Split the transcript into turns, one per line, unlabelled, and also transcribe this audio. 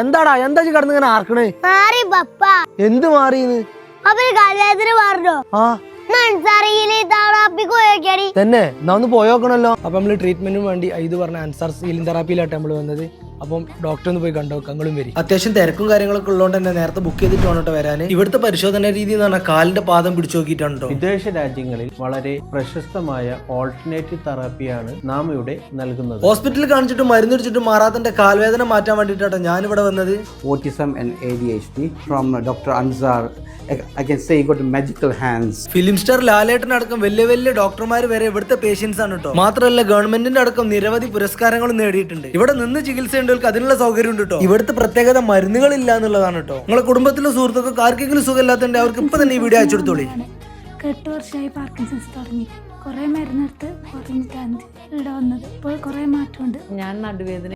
എന്താടാ എന്താ കിടന്നിങ്ങനെ ആർക്കണേ?
മാറി പപ്പ.
എന്ത് മാറിയെന്ന്?
അവര് കാലവേദന മാറണോ?
ആ
തന്നെ
എന്നാ ഒന്ന് പോയോക്കണല്ലോ. അപ്പൊ നമ്മള് ട്രീറ്റ്മെന്റിന് വേണ്ടി ഇത് പറഞ്ഞ അൻസാർ ഹീലിംഗ് തെറാപ്പിയിലായിട്ട് നമ്മൾ വന്നത്. അപ്പം ഡോക്ടറെ ഒന്ന് പോയി കണ്ടോ, ഞങ്ങളും വരും. അത്യാവശ്യം തിരക്കും കാര്യങ്ങളൊക്കെ ഉള്ളതുകൊണ്ട് തന്നെ നേരത്തെ ബുക്ക് ചെയ്തിട്ട് വേണോട്ടോ വരാൻ. ഇവിടുത്തെ പരിശോധന രീതി എന്ന് പറഞ്ഞാൽ കാലിന്റെ പാദം പിടിച്ചു നോക്കിയിട്ടാണോ.
വിദേശ രാജ്യങ്ങളിൽ വളരെ പ്രശസ്തമായ ഓൾട്ടർനേറ്റീവ് തെറാപ്പിയാണ് നാം ഇവിടെ നൽകുന്നത്.
ഹോസ്പിറ്റലിൽ കാണിച്ചിട്ട് മരുന്നടിച്ചിട്ട് മാറാത്തന്റെ കാൽവേദന മാറ്റാൻ വേണ്ടിയിട്ടാണ് ഞാനിവിടെ വന്നത്.
Autism and ADHD from Dr. Ansar. I can say he got magical hands.
Film star ലാലേട്ടനടക്കം വലിയ ഡോക്ടർമാർ വരെ ഇവിടുത്തെ പേഷ്യൻസ് ആണ് കേട്ടോ. മാത്രമല്ല ഗവൺമെന്റിന്റെ അടക്കം നിരവധി പുരസ്കാരങ്ങളും നേടിയിട്ടുണ്ട്. ഇവിടെ നിന്ന് ചികിത്സ ഉണ്ടെങ്കിൽ അതിനുള്ള സൗകര്യം ഉണ്ട് കേട്ടോ. ഇവിടുത്തെ പ്രത്യേകത മരുന്നുകളില്ല എന്നുള്ളതാണ് കേട്ടോ. നിങ്ങളെ കുടുംബത്തിലെ സുഹൃത്തുക്കൾക്ക് ആർക്കെങ്കിലും സുഖമില്ലാത്തതുണ്ട് അവർക്ക് ഇപ്പൊ തന്നെ ഈ വീഡിയോ അയച്ചു കൊടുത്തോളി.
8 വർഷമായി പാർക്കിൻസൺസ് തുടങ്ങി. കുറെ മരുന്നെടുത്ത് കുറഞ്ഞിട്ടാണ് ഇവിടെ വന്നത്. ഇപ്പോൾ കുറെ മാറ്റമുണ്ട്.
ഞാൻ നടുവേദന